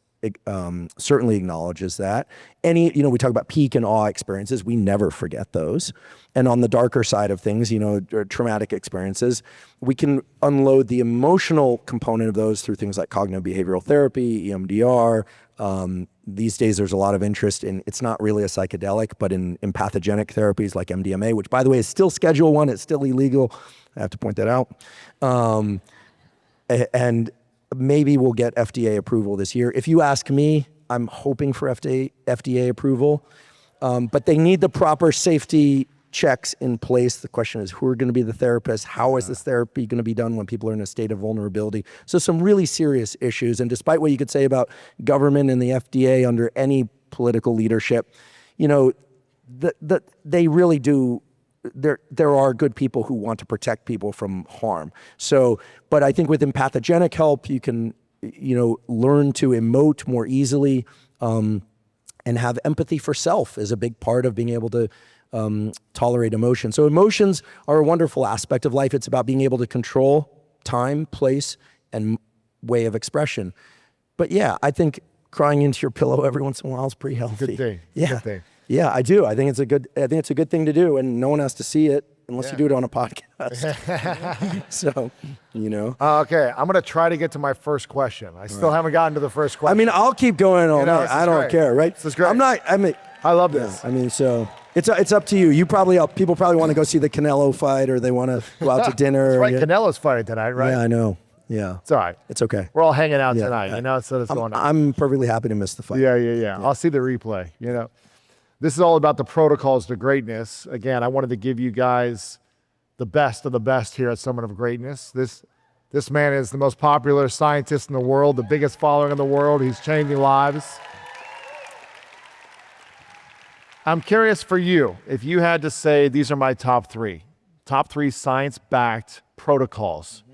certainly acknowledges that. We talk about peak and awe experiences. We never forget those. And on the darker side of things, you know, traumatic experiences, we can unload the emotional component of those through things like cognitive behavioral therapy, EMDR. These days, there's a lot of interest in, it's not really a psychedelic, but in empathogenic therapies like MDMA, which, by the way, is still Schedule 1. It's still illegal. I have to point that out. And maybe we'll get FDA approval this year. If you ask me, I'm hoping for FDA approval, but they need the proper safety checks in place. The question is, who are going to be the therapists? How is this therapy going to be done when people are in a state of vulnerability? So some really serious issues. And despite what you could say about government and the FDA under any political leadership, you know, they really do. There are good people who want to protect people from harm. So, but I think with empathogenic help, you can, you know, learn to emote more easily, and have empathy for self is a big part of being able to tolerate emotion. So emotions are a wonderful aspect of life. It's about being able to control time, place, and way of expression. But yeah, I think crying into your pillow every once in a while is pretty healthy. Good thing. Yeah. Good thing. Yeah, I do. I think it's a good thing to do, and no one has to see it. unless you do it on a podcast. So, you know. Okay, I'm going to try to get to my first question. I still haven't gotten to the first question. I mean, I'll keep going all night. this is I don't great. care, right? This is great. I love this. I mean, so it's up to you. People probably want to go see the Canelo fight, or they want to go out to dinner. That's right, yeah. Canelo's fighting tonight, right? Yeah, I know. Yeah. It's all right. It's okay. We're all hanging out Yeah. tonight, you know, so that's going on. I'm perfectly happy to miss the fight. Yeah. I'll see the replay, you know. This is all about the protocols to greatness. Again, I wanted to give you guys the best of the best here at Summit of Greatness. This man is the most popular scientist in the world, the biggest following in the world. He's changing lives. I'm curious for you, if you had to say these are my top three science-backed protocols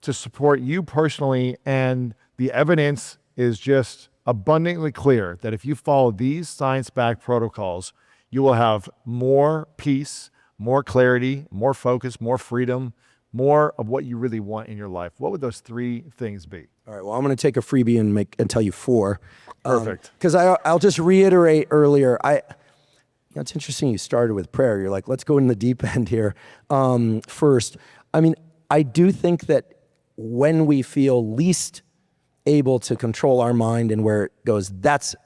to support you personally, and the evidence is just abundantly clear that if you follow these science-backed protocols, you will have more peace, more clarity, more focus, more freedom, more of what you really want in your life. What would those three things be? All right. Well, I'm going to take a freebie and tell you four. Perfect. Because I'll just reiterate earlier. It's interesting you started with prayer. You're like, let's go in the deep end here first. I mean, I do think that when we feel least able to control our mind and where it goes, that's an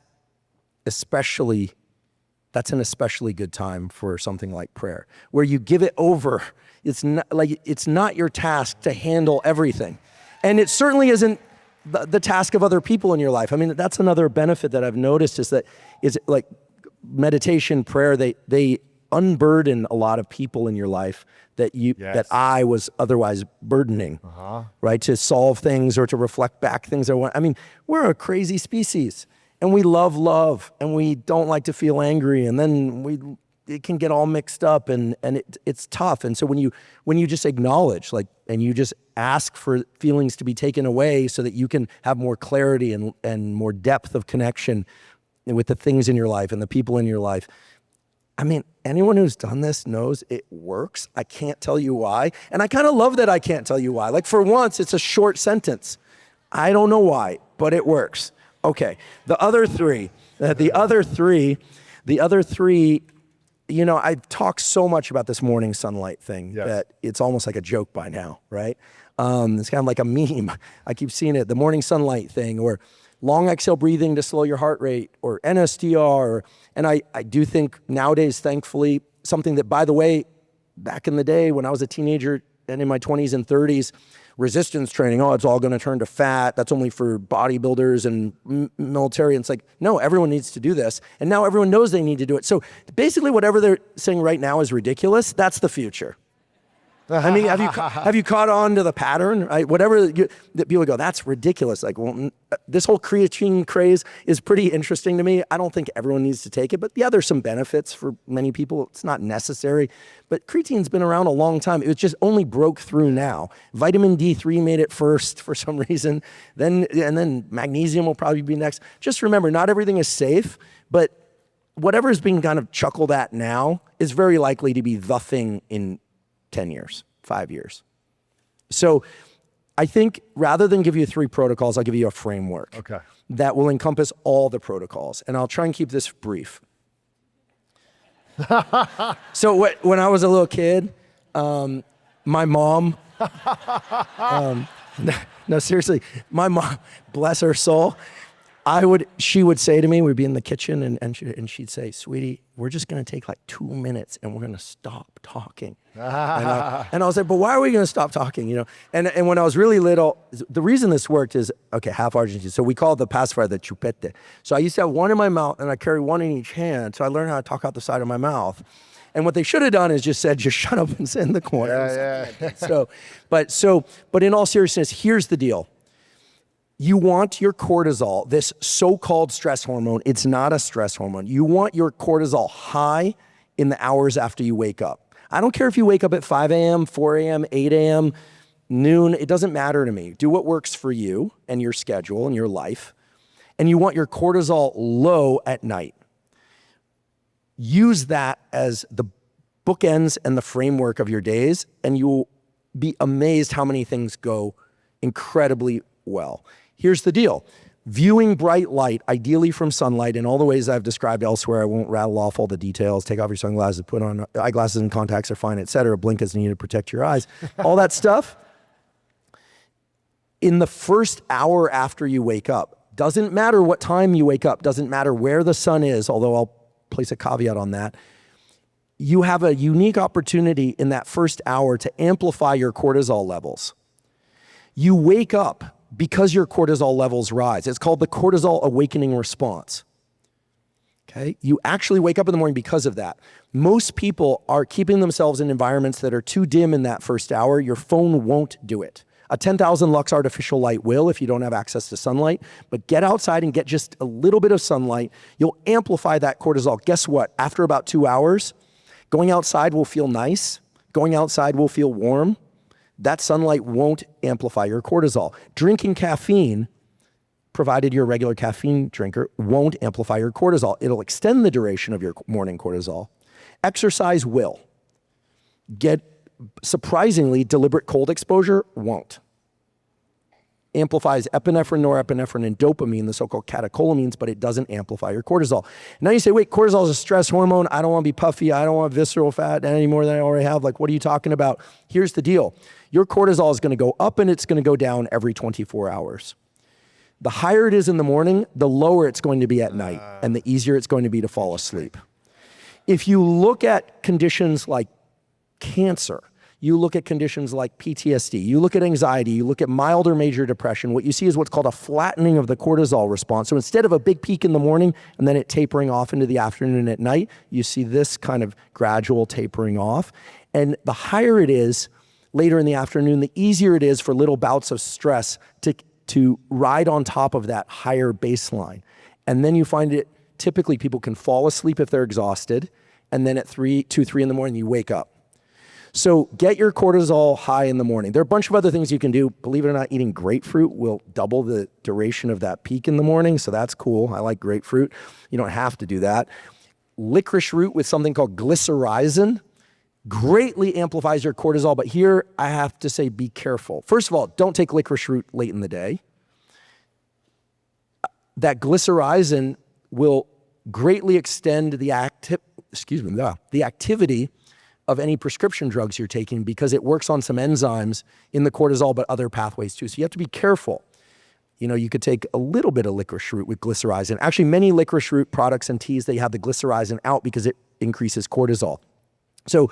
especially good time for something like prayer, where you give it over. It's not your task to handle everything. And it certainly isn't the task of other people in your life. I mean, that's another benefit that I've noticed is like meditation, prayer, they unburden a lot of people in your life that I was otherwise burdening, right? To solve things or to reflect back things I want. I mean, we're a crazy species, and we love love, and we don't like to feel angry, and then it can get all mixed up, and it's tough. And so when you just acknowledge, and you just ask for feelings to be taken away so that you can have more clarity and more depth of connection with the things in your life and the people in your life. I mean, anyone who's done this knows it works. I can't tell you why. And I kind of love that I can't tell you why. Like, for once, it's a short sentence. I don't know why, but it works. Okay, the other three, you know, I've talked so much about this morning sunlight thing that it's almost like a joke by now, right? It's kind of like a meme. I keep seeing it, the morning sunlight thing, or long exhale breathing to slow your heart rate, or NSDR. And I do think nowadays, thankfully, something that, by the way, back in the day when I was a teenager and in my 20s and 30s, resistance training, it's all going to turn to fat. That's only for bodybuilders and military. And it's like, no, everyone needs to do this. And now everyone knows they need to do it. So basically whatever they're saying right now is ridiculous. That's the future. I mean, have you caught on to the pattern? Right? That people go, that's ridiculous. Like, well, this whole creatine craze is pretty interesting to me. I don't think everyone needs to take it, but there's some benefits for many people. It's not necessary, but creatine's been around a long time. It just only broke through now. Vitamin D3 made it first for some reason. And then magnesium will probably be next. Just remember, not everything is safe, but whatever is being kind of chuckled at now is very likely to be the thing in 10 years, 5 years. So I think rather than give you three protocols, I'll give you a framework that will encompass all the protocols. And I'll try and keep this brief. So when I was a little kid, my mom, no, seriously, my mom, bless her soul, she would say to me, we'd be in the kitchen and she'd say, sweetie, we're just going to take like 2 minutes and we're going to stop talking. And I was like, but why are we going to stop talking? You know? And when I was really little, the reason this worked is, half Argentine. So we call the pacifier the chupete. So I used to have one in my mouth and I carry one in each hand. So I learned how to talk out the side of my mouth. And what they should have done is just said, just shut up and sit in the corner. But in all seriousness, here's the deal. You want your cortisol, this so-called stress hormone, it's not a stress hormone. You want your cortisol high in the hours after you wake up. I don't care if you wake up at 5 a.m., 4 a.m., 8 a.m., noon, it doesn't matter to me. Do what works for you and your schedule and your life. And you want your cortisol low at night. Use that as the bookends and the framework of your days, and you will be amazed how many things go incredibly well. Here's the deal. Viewing bright light, ideally from sunlight, in all the ways I've described elsewhere. I won't rattle off all the details. Take off your sunglasses, put on eyeglasses and contacts are fine, etc. Blink as needed to protect your eyes. All that stuff. In the first hour after you wake up, doesn't matter what time you wake up, doesn't matter where the sun is, although I'll place a caveat on that. You have a unique opportunity in that first hour to amplify your cortisol levels. You wake up because your cortisol levels rise. It's called the cortisol awakening response. Okay? You actually wake up in the morning because of that. Most people are keeping themselves in environments that are too dim in that first hour. Your phone won't do it. A 10,000 lux artificial light will if you don't have access to sunlight, but get outside and get just a little bit of sunlight. You'll amplify that cortisol. Guess what? After about 2 hours, going outside will feel nice. Going outside will feel warm. That sunlight won't amplify your cortisol. Drinking caffeine, provided you're a regular caffeine drinker, won't amplify your cortisol. It'll extend the duration of your morning cortisol. Exercise will. Surprisingly, deliberate cold exposure won't. Amplifies epinephrine, norepinephrine, and dopamine, the so-called catecholamines, but it doesn't amplify your cortisol. Now you say, wait, cortisol is a stress hormone. I don't want to be puffy. I don't want visceral fat any more than I already have. Like, what are you talking about? Here's the deal. Your cortisol is going to go up and it's going to go down every 24 hours. The higher it is in the morning, the lower it's going to be at night, and the easier it's going to be to fall asleep. If you look at conditions like cancer, you look at conditions like PTSD, you look at anxiety, you look at mild or major depression, what you see is what's called a flattening of the cortisol response. So instead of a big peak in the morning and then it tapering off into the afternoon and at night, you see this kind of gradual tapering off. And the higher it is later in the afternoon, the easier it is for little bouts of stress to ride on top of that higher baseline. And then you find it, typically people can fall asleep if they're exhausted, and then at 2, 3 in the morning, you wake up. So get your cortisol high in the morning. There are a bunch of other things you can do. Believe it or not, eating grapefruit will double the duration of that peak in the morning, so that's cool. I like grapefruit. You don't have to do that. Licorice root with something called glycyrrhizin greatly amplifies your cortisol, but here I have to say be careful. First of all, don't take licorice root late in the day. That glycyrrhizin will greatly extend the activity of any prescription drugs you're taking because it works on some enzymes in the cortisol, but other pathways too. So you have to be careful. You know, you could take a little bit of licorice root with glycyrrhizin. Actually, many licorice root products and teas, they have the glycyrrhizin out because it increases cortisol. So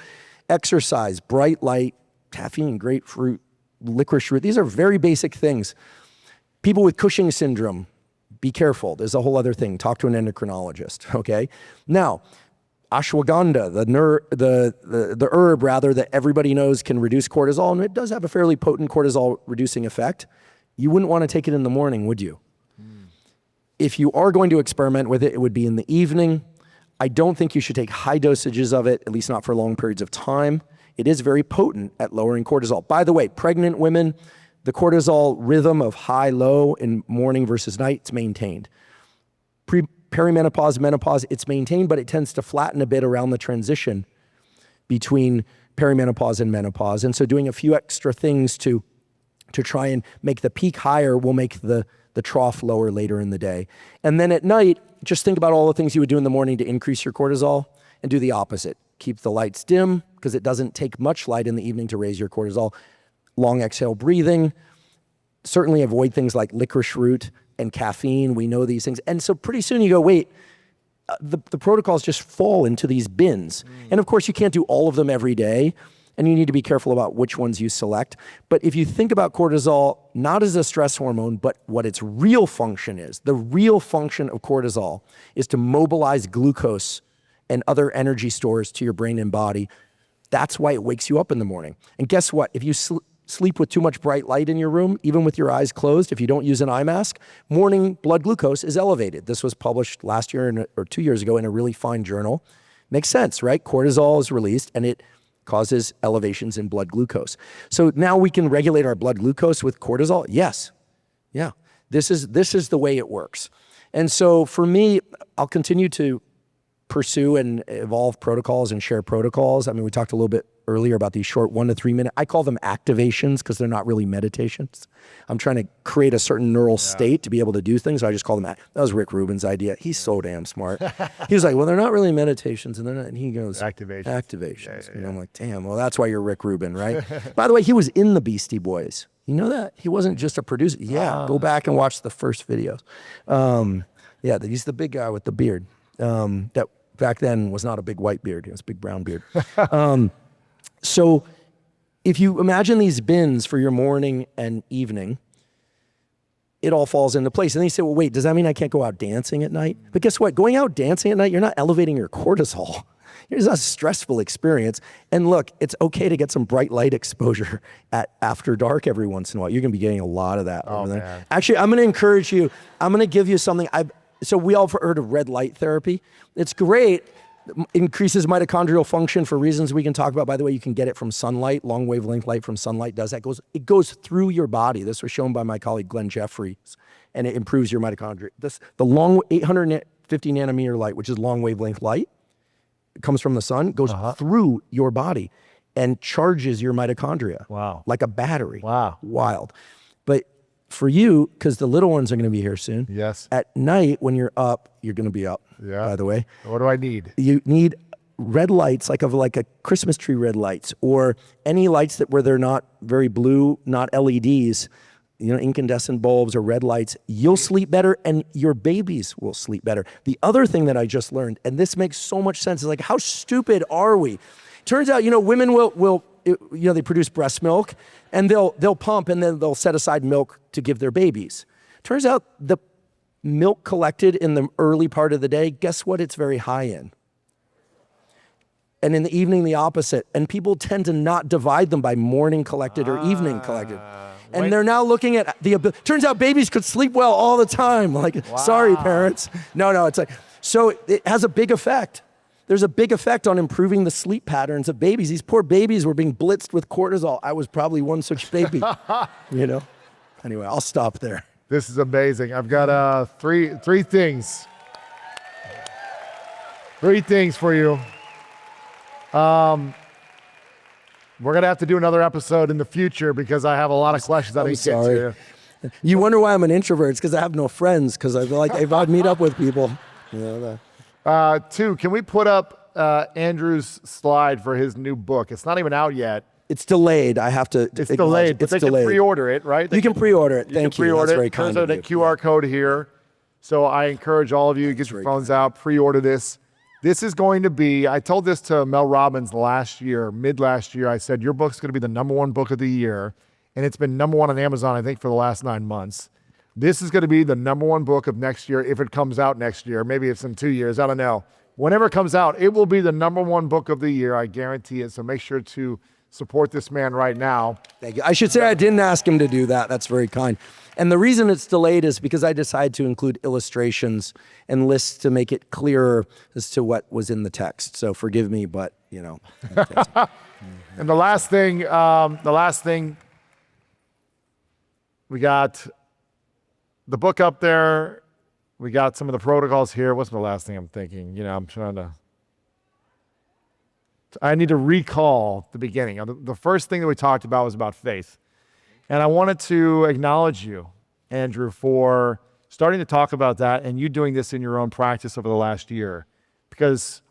exercise, bright light, caffeine, grapefruit, licorice root, these are very basic things. People with Cushing syndrome, be careful. There's a whole other thing. Talk to an endocrinologist, okay? Now, ashwagandha, the herb rather that everybody knows can reduce cortisol, and it does have a fairly potent cortisol reducing effect. You wouldn't want to take it in the morning, would you? If you are going to experiment with it, it would be in the evening. I don't think you should take high dosages of it, at least not for long periods of time. It is very potent at lowering cortisol. By the way, pregnant women, the cortisol rhythm of high-low in morning versus night, it's maintained. Perimenopause, menopause, it's maintained, but it tends to flatten a bit around the transition between perimenopause and menopause. And so doing a few extra things to try and make the peak higher will make the trough lower later in the day. And then at night, just think about all the things you would do in the morning to increase your cortisol and do the opposite. Keep the lights dim because it doesn't take much light in the evening to raise your cortisol. Long exhale breathing. Certainly avoid things like licorice root and caffeine. We know these things. And so pretty soon you go, wait, the protocols just fall into these bins. And of course you can't do all of them every day, and you need to be careful about which ones you select. But if you think about cortisol not as a stress hormone, but what its real function is, the real function of cortisol is to mobilize glucose and other energy stores to your brain and body. That's why it wakes you up in the morning. And guess what? If you sleep with too much bright light in your room, even with your eyes closed, if you don't use an eye mask, morning blood glucose is elevated. This was published last year or 2 years ago in a really fine journal. Makes sense, right? Cortisol is released and it causes elevations in blood glucose. So now we can regulate our blood glucose with cortisol? Yes. Yeah. This is the way it works. And so for me, I'll continue to pursue and evolve protocols and share protocols. I mean, we talked a little bit earlier about these short 1 to 3 minute, I call them activations because they're not really meditations. I'm trying to create a certain neural state to be able to do things. So I just call them, that was Rick Rubin's idea. He's so damn smart. He was like, well, they're not really meditations. And they're not, and he goes, activations. And I'm like, damn, well, that's why you're Rick Rubin, right? By the way, he was in the Beastie Boys. You know that? He wasn't just a producer. Yeah, go back and watch the first videos. He's the big guy with the beard. That back then was not a big white beard. It was a big brown beard. So if you imagine these bins for your morning and evening, it all falls into place. And then you say, well, wait, does that mean I can't go out dancing at night? But guess what? Going out dancing at night, you're not elevating your cortisol. It's a stressful experience. And look, it's okay to get some bright light exposure at after dark every once in a while. You're going to be getting a lot of that over there. Man. Actually, I'm going to encourage you. I'm going to give you something. So we all heard of red light therapy. It's great. Increases mitochondrial function for reasons we can talk about. By the way, you can get it from sunlight. Long wavelength light from sunlight does that. It goes through your body. This was shown by my colleague Glenn Jeffries, and it improves your mitochondria. The long 850 nanometer light, which is long wavelength light, it comes from the sun, goes through your body and charges your mitochondria. Wow. Like a battery. Wow. Wild. But for you, because the little ones are going to be here soon. Yes. At night, when you're up, you're going to be up. Yeah. By the way. What do I need? You need red lights, like a Christmas tree red lights, or any lights where they're not very blue, not LEDs. Incandescent bulbs or red lights. You'll sleep better, and your babies will sleep better. The other thing that I just learned, and this makes so much sense, is like, how stupid are we? Turns out, women will they produce breast milk, and they'll pump, and then they'll set aside milk to give their babies. Turns out the milk collected in the early part of the day, guess what it's very high in? And in the evening, the opposite. And people tend to not divide them by morning collected or evening collected. And they're now looking at turns out babies could sleep well all the time. Like, sorry, parents. No, it's like, so it has a big effect. There's a big effect on improving the sleep patterns of babies. These poor babies were being blitzed with cortisol. I was probably one such baby, Anyway, I'll stop there. This is amazing. I've got three things. 3 things for you. We're going to have to do another episode in the future because I have a lot of questions I didn't get to. You wonder why I'm an introvert. It's because I have no friends, because I feel like if I'd meet up with people. 2, can we put up Andrew's slide for his new book? It's not even out yet. It's delayed. I have to. It's delayed, but they can pre-order it, right? You can pre-order it. Thank you. That's very kind of you. There's a QR code here. So I encourage all of you to get your phones out, pre-order this. This is going to be, I told this to Mel Robbins mid last year. I said, your book's going to be the #1 book of the year. And it's been #1 on Amazon, I think, for the last 9 months. This is going to be the #1 book of next year, if it comes out next year. Maybe it's in 2 years. I don't know. Whenever it comes out, it will be the #1 book of the year. I guarantee it. So make sure to support this man right now. Thank you. I should say I didn't ask him to do that. That's very kind. And the reason it's delayed is because I decided to include illustrations and lists to make it clearer as to what was in the text. So forgive me, but And the last thing, we got the book up there. We got some of the protocols here. What's the last thing I'm thinking? I need to recall the beginning. The first thing that we talked about was about faith. And I wanted to acknowledge you, Andrew, for starting to talk about that and you doing this in your own practice over the last year. Because,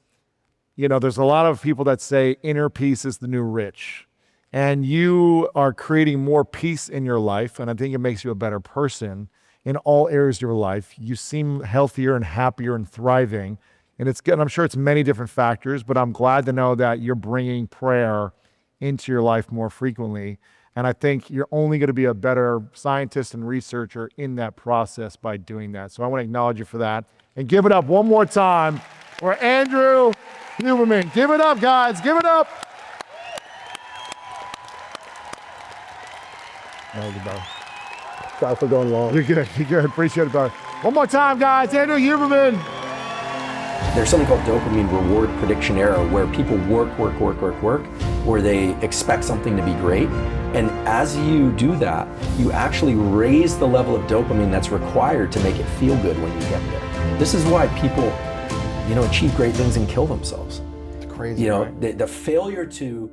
there's a lot of people that say inner peace is the new rich. And you are creating more peace in your life. And I think it makes you a better person in all areas of your life. You seem healthier and happier and thriving. And it's good. And I'm sure it's many different factors, but I'm glad to know that you're bringing prayer into your life more frequently. And I think you're only going to be a better scientist and researcher in that process by doing that. So I want to acknowledge you for that. And give it up one more time for Andrew Huberman. Give it up, guys. Give it up. Thank you, bro. Sorry for going long. You're good. You're good. Appreciate it, bro. One more time, guys. Andrew Huberman. There's something called dopamine reward prediction error, where people work, where they expect something to be great. And as you do that, you actually raise the level of dopamine that's required to make it feel good when you get there. This is why people achieve great things and kill themselves. It's crazy, You know, right? the failure to